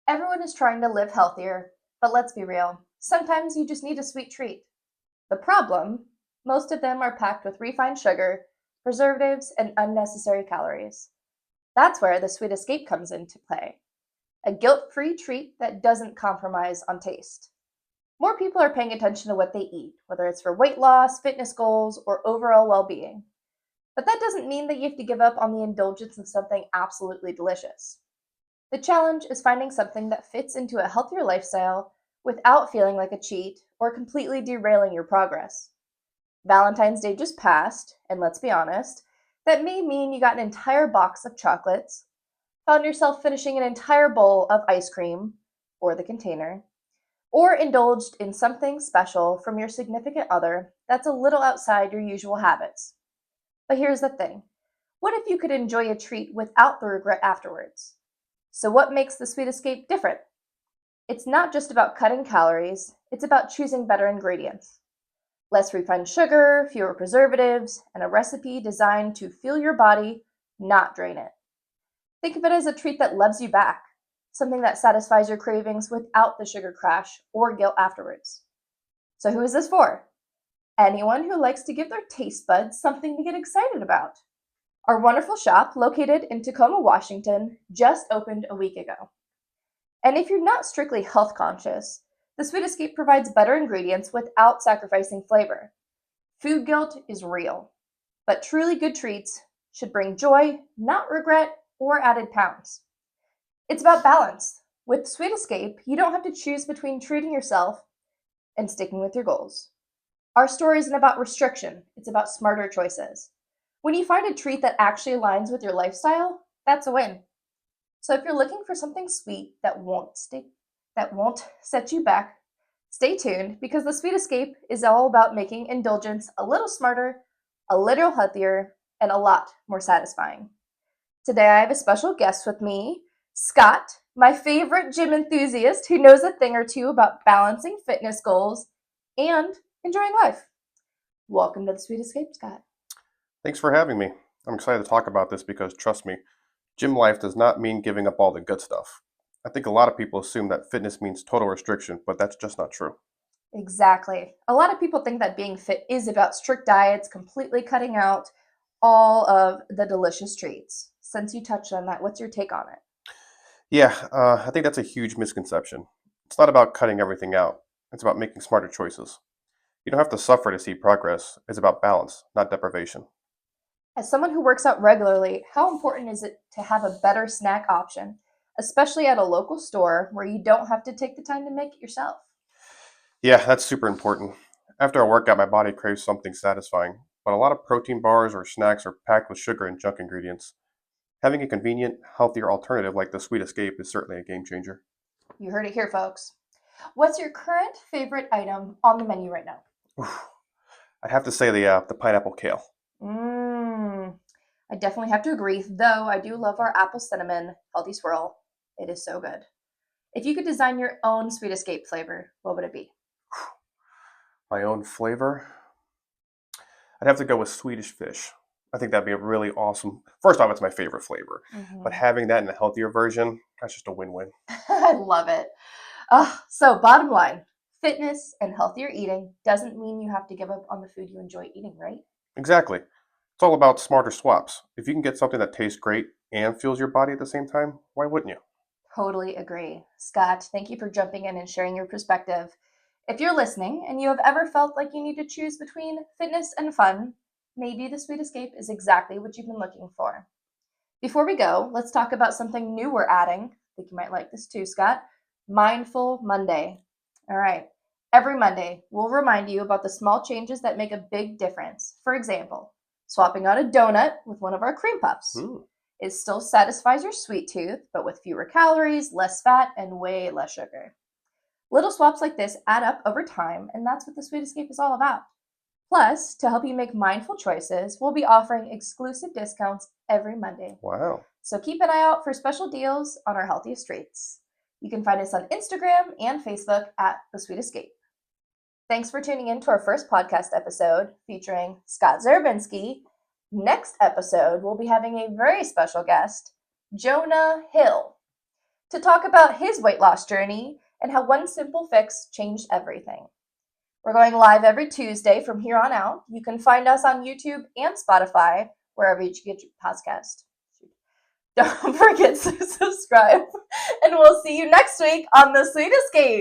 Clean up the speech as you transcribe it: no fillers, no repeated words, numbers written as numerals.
Everyone is trying to live healthier, but let's be real. Sometimes you just need a sweet treat. The problem? Most of them are packed with refined sugar, preservatives, and unnecessary calories. That's where the Sweet Escape comes into play. A guilt-free treat that doesn't compromise on taste. More people are paying attention to what they eat, whether it's for weight loss, fitness goals, or overall well-being. But that doesn't mean that you have to give up on the indulgence of something absolutely delicious. The challenge is finding something that fits into a healthier lifestyle without feeling like a cheat or completely derailing your progress. Valentine's Day just passed, and let's be honest, that may mean you got an entire box of chocolates, found yourself finishing an entire bowl of ice cream, or the container, or indulged in something special from your significant other that's a little outside your usual habits. But here's the thing. What if you could enjoy a treat without the regret afterwards? So what makes the Sweet Escape different? It's not just about cutting calories, it's about choosing better ingredients. Less refined sugar, fewer preservatives, and a recipe designed to fuel your body, not drain it. Think of it as a treat that loves you back, something that satisfies your cravings without the sugar crash or guilt afterwards. So who is this for? Anyone who likes to give their taste buds something to get excited about. Our wonderful shop, located in Tacoma, Washington, just opened a week ago. And if you're not strictly health conscious, the Sweet Escape provides better ingredients without sacrificing flavor. Food guilt is real, but truly good treats should bring joy, not regret or added pounds. It's about balance. With Sweet Escape, you don't have to choose between treating yourself and sticking with your goals. Our story isn't about restriction, it's about smarter choices. When you find a treat that actually aligns with your lifestyle, that's a win. So if you're looking for something sweet that won't set you back, stay tuned because the Sweet Escape is all about making indulgence a little smarter, a little healthier, and a lot more satisfying. Today I have a special guest with me, Scott, my favorite gym enthusiast who knows a thing or two about balancing fitness goals and enjoying life. Welcome to the Sweet Escape, Scott. Thanks for having me. I'm excited to talk about this because, trust me, gym life does not mean giving up all the good stuff. I think a lot of people assume that fitness means total restriction, but that's just not true. Exactly. A lot of people think that being fit is about strict diets, completely cutting out all of the delicious treats. Since you touched on that, what's your take on it? Yeah, I think that's a huge misconception. It's not about cutting everything out, it's about making smarter choices. You don't have to suffer to see progress, it's about balance, not deprivation. As someone who works out regularly, how important is it to have a better snack option, especially at a local store where you don't have to take the time to make it yourself? Yeah, that's super important. After a workout, my body craves something satisfying, but a lot of protein bars or snacks are packed with sugar and junk ingredients. Having a convenient, healthier alternative like the Sweet Escape is certainly a game changer. You heard it here, folks. What's your current favorite item on the menu right now? Oof. I'd have to say the pineapple kale. Mmm, I definitely have to agree, though I do love our apple cinnamon healthy swirl. It is so good. If you could design your own Sweet Escape flavor, what would it be? My own flavor? I'd have to go with Swedish fish. I think that'd be a really awesome. First off, it's my favorite flavor, but Hmm. having that in a healthier version, that's just a win-win. I love it. So, bottom line, fitness and healthier eating doesn't mean you have to give up on the food you enjoy eating, right? Exactly. It's all about smarter swaps. If you can get something that tastes great and fuels your body at the same time, why wouldn't you? Totally agree. Scott, thank you for jumping in and sharing your perspective. If you're listening and you have ever felt like you need to choose between fitness and fun, maybe the Sweet Escape is exactly what you've been looking for. Before we go, let's talk about something new we're adding. I think you might like this too, Scott. Mindful Monday. All right. Every Monday, we'll remind you about the small changes that make a big difference. For example, swapping out a donut with one of our cream puffs. Hmm. It still satisfies your sweet tooth, but with fewer calories, less fat, and way less sugar. Little swaps like this add up over time, and that's what the Sweet Escape is all about. Plus, to help you make mindful choices, we'll be offering exclusive discounts every Monday. Wow. So keep an eye out for special deals on our healthiest treats. You can find us on Instagram and Facebook at The Sweet Escape. Thanks for tuning in to our first podcast episode featuring Scott Zerbinski. Next episode, we'll be having a very special guest, Jonah Hill. to talk about his weight loss journey and how one simple fix changed everything. We're going live every Tuesday from here on out. You can find us on YouTube and Spotify, wherever you get your podcast. Don't forget to subscribe, and we'll see you next week on The Sweet Escape.